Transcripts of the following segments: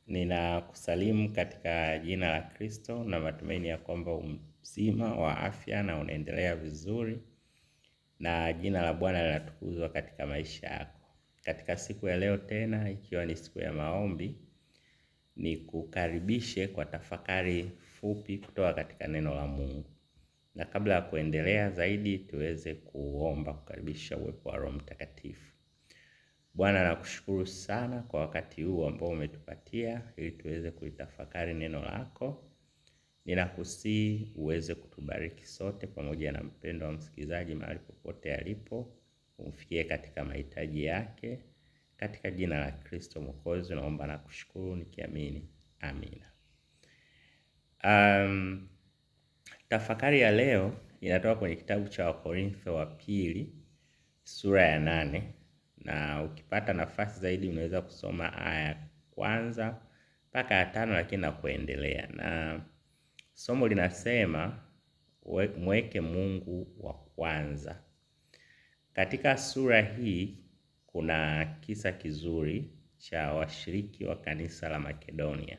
Ninakusalimu katika jina la Kristo na matumaini ya kwamba mzima wa afya na unaendelea vizuri na jina la Bwana linatukuzwa katika maisha yako. Katika siku ya leo tena, ikiwa ni siku ya maombi, ni kukaribishe kwa tafakari fupi kutoka katika neno la Mungu. Na kabla ya kuendelea zaidi, tuweze kuomba kukaribisha uwepo wa Roho Mtakatifu. Bwana, nakushukuru sana kwa wakati huu ambao umetupatia ili tuweze kulitafakari neno lako. Ninakusihi uweze kutubariki sote pamoja na mpendo wa msikilizaji mahali popote alipo, umfikie katika mahitaji yake. Katika jina la Kristo Mwokozi naomba na kushukuru nikiamini. Amina. Tafakari ya leo inatoka kwenye kitabu cha Wakorintho wa pili sura ya 8. Na ukipata nafasi zaidi unaweza kusoma aya ya kwanza mpaka ya 5, lakini na kuendelea. Na somo linasema mweke Mungu wa kwanza. Katika sura hii kuna kisa kizuri cha washiriki wa kanisa la Makedonia.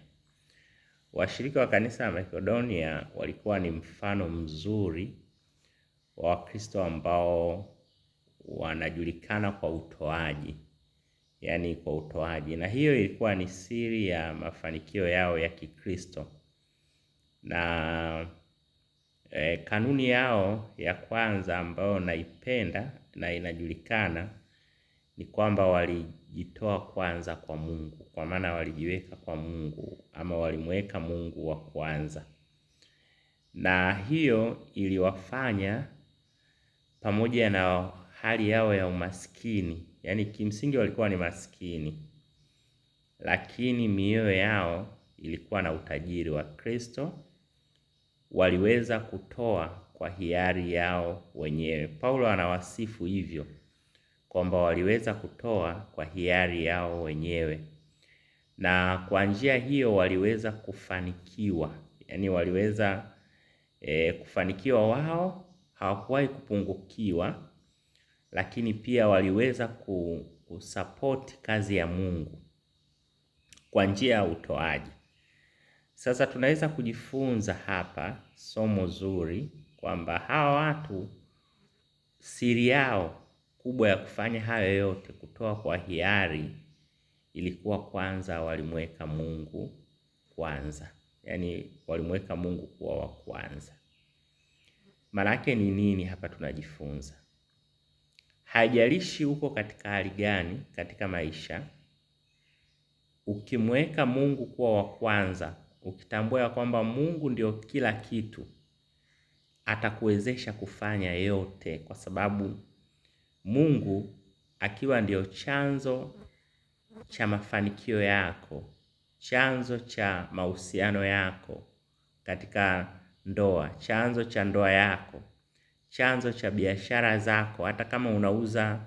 Washiriki wa kanisa la Makedonia walikuwa ni mfano mzuri wa Wakristo ambao wanajulikana kwa utoaji. Yaani kwa utoaji. Na hiyo ilikuwa ni siri ya mafanikio yao ya Kikristo. Na kanuni yao ya kwanza ambayo naipenda na inajulikana ni kwamba walijitoa kwanza kwa Mungu. Kwa maana walijiweka kwa Mungu ama walimweka Mungu wa kwanza. Na hiyo iliwafanya pamoja na hali yao ya umaskini, yaani kimsingi walikuwa ni maskini, lakini mioyo yao ilikuwa na utajiri wa Kristo. Waliweza kutoa kwa hiari yao wenyewe. Paulo anawasifu hivyo kwamba waliweza kutoa kwa hiari yao wenyewe, na kwa njia hiyo waliweza kufanikiwa. Yaani waliweza kufanikiwa, wao hawakuwahi kupungukiwa, lakini pia waliweza kusupport kazi ya Mungu kwa njia ya utoaji. Sasa tunaweza kujifunza hapa somo zuri kwamba hawa watu siri yao kubwa ya kufanya hayo yote, kutoa kwa hiari, ilikuwa kwanza walimweka Mungu kwanza. Yaani walimweka Mungu kuwa wa kwanza. Maana yake ni nini hapa tunajifunza? Haijalishi uko katika hali gani katika maisha, ukimweka Mungu kuwa wa kwanza, ukitambua kwamba Mungu ndio kila kitu, atakuwezesha kufanya yote, kwa sababu Mungu akiwa ndio chanzo cha mafanikio yako, chanzo cha mahusiano yako katika ndoa, chanzo cha ndoa yako, chanzo cha biashara zako, hata kama unauza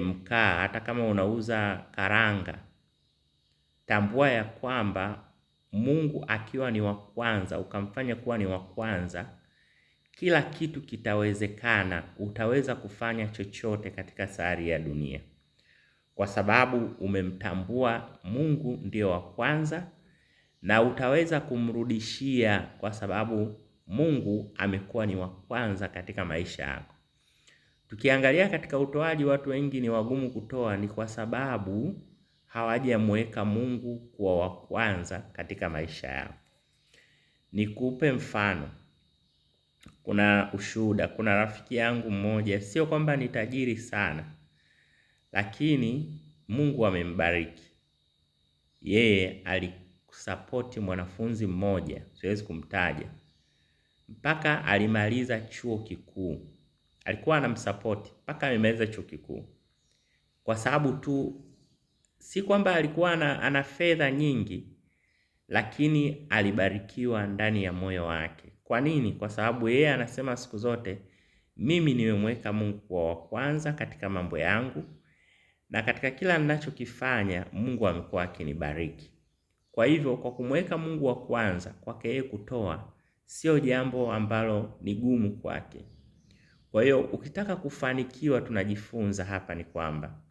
mkaa, hata kama unauza karanga, tambua ya kwamba Mungu akiwa ni wa kwanza, ukamfanya kuwa ni wa kwanza, kila kitu kitawezekana. Utaweza kufanya chochote katika sayari ya dunia, kwa sababu umemtambua Mungu ndio wa kwanza, na utaweza kumrudishia kwa sababu Mungu amekuwa ni wa kwanza katika maisha yako. Tukiangalia katika utoaji, watu wengi ni wagumu kutoa, ni kwa sababu hawajamweka Mungu kuwa wa kwanza katika maisha yao. Nikupe mfano. Kuna ushuhuda, kuna rafiki yangu mmoja, sio kwamba ni tajiri sana, lakini Mungu amembariki. Yeye alisupport mwanafunzi mmoja, siwezi kumtaja, mpaka alimaliza chuo kikuu. Alikuwa anamsupport mpaka amemaliza chuo kikuu. Kwa sababu tu si kwamba alikuwa ana fedha nyingi, lakini alibarikiwa ndani ya moyo wake. Kwa nini? Kwa sababu yeye anasema siku zote, mimi nimemweka Mungu kuwa wa kwanza katika mambo yangu, na katika kila ninachokifanya Mungu amekuwa akinibariki. Kwa hivyo kwa kumweka Mungu wa kwanza, kwake yeye kutoa sio jambo ambalo ni gumu kwake. Kwa hiyo ukitaka kufanikiwa, tunajifunza hapa ni kwamba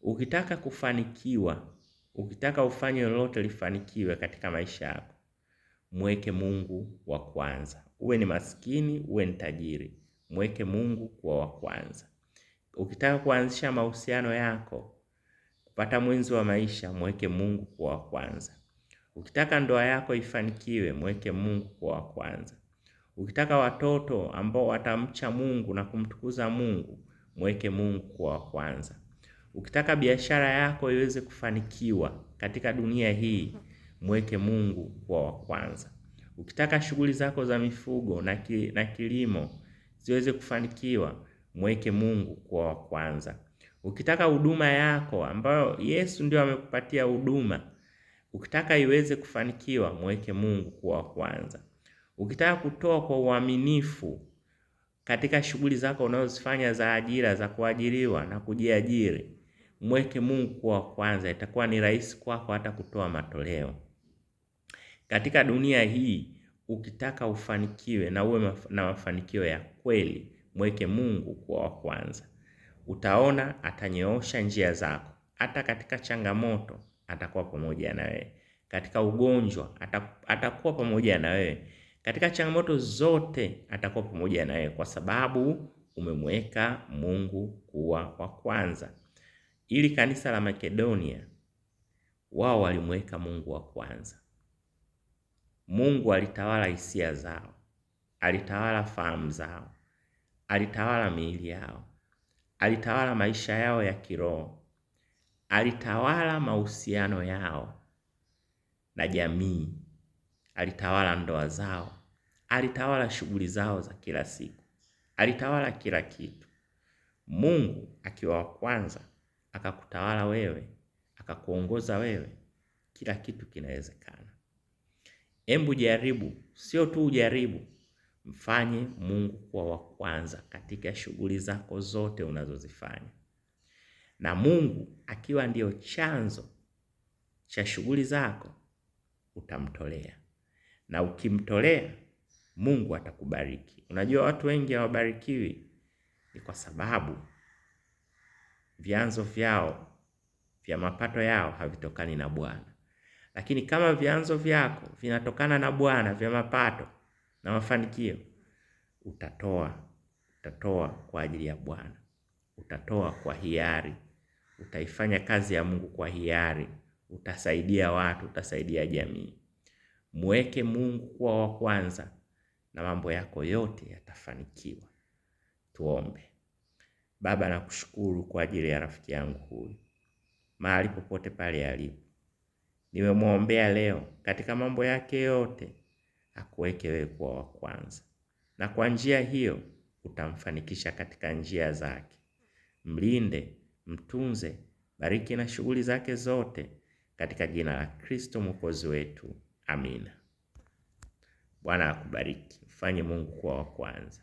ukitaka kufanikiwa Ukitaka ufanye lolote lifanikiwe katika maisha yako, mweke Mungu wa kwanza. Uwe ni maskini, uwe ni tajiri, mweke Mungu kuwa wa kwanza. Ukitaka kuanzisha mahusiano yako, kupata mwenzi wa maisha, mweke Mungu kuwa wa kwanza. Ukitaka ndoa yako ifanikiwe, mweke Mungu kuwa wa kwanza. Ukitaka watoto ambao watamcha Mungu na kumtukuza Mungu, mweke Mungu kuwa wa kwanza. Ukitaka biashara yako iweze kufanikiwa katika dunia hii, mweke Mungu kuwa wa kwanza. Ukitaka shughuli zako za mifugo na kilimo ziweze kufanikiwa, mweke Mungu kuwa wa kwanza. Ukitaka huduma yako ambayo Yesu ndio amekupatia huduma, ukitaka iweze kufanikiwa, mweke Mungu kuwa wa kwanza. Ukitaka kutoa kwa uaminifu katika shughuli zako unazozifanya za ajira, za kuajiriwa na kujiajiri, mweke Mungu kuwa wa kwanza. Itakuwa ni rahisi kwako hata kutoa matoleo. Katika dunia hii, ukitaka ufanikiwe na uwe na mafanikio ya kweli, mweke Mungu kuwa wa kwanza. Utaona atanyoosha njia zako. Hata katika changamoto atakuwa pamoja na wewe. Katika ugonjwa atakuwa pamoja na wewe. Katika changamoto zote atakuwa pamoja na wewe, kwa sababu umemweka Mungu kuwa wa kwanza. Ili kanisa la Makedonia, wao walimweka Mungu wa kwanza. Mungu alitawala hisia zao, alitawala fahamu zao, alitawala miili yao, alitawala maisha yao ya kiroho, alitawala mahusiano yao na jamii, alitawala ndoa zao, alitawala shughuli zao za kila siku, alitawala kila kitu. Mungu akiwa wa kwanza, akakutawala wewe, akakuongoza wewe, kila kitu kinawezekana. Hebu jaribu, sio tu ujaribu, mfanye Mungu kuwa wa kwanza katika shughuli zako zote unazozifanya. Na Mungu akiwa ndio chanzo cha shughuli zako, utamtolea. Na ukimtolea, Mungu atakubariki. Unajua watu wengi hawabarikiwi ni kwa sababu vyanzo vyao vya mapato yao havitokani na Bwana. Lakini kama vyanzo vyako vinatokana na Bwana vya mapato na mafanikio, utatoa kwa ajili ya Bwana. Utatoa kwa hiari. Utaifanya kazi ya Mungu kwa hiari. Utasaidia watu, utasaidia jamii. Mweke Mungu kuwa wa kwanza na mambo yako yote yatafanikiwa. Tuombe. Baba, nakushukuru kwa ajili ya rafiki yangu huyu, mahali popote pale alipo. Nimemwombea leo katika mambo yake yote, akuweke wewe kuwa wa kwanza, na kwa njia hiyo utamfanikisha katika njia zake. Mlinde, mtunze, bariki na shughuli zake zote, katika jina la Kristo Mwokozi wetu. Amina. Bwana akubariki. Mfanye Mungu kuwa wa kwanza.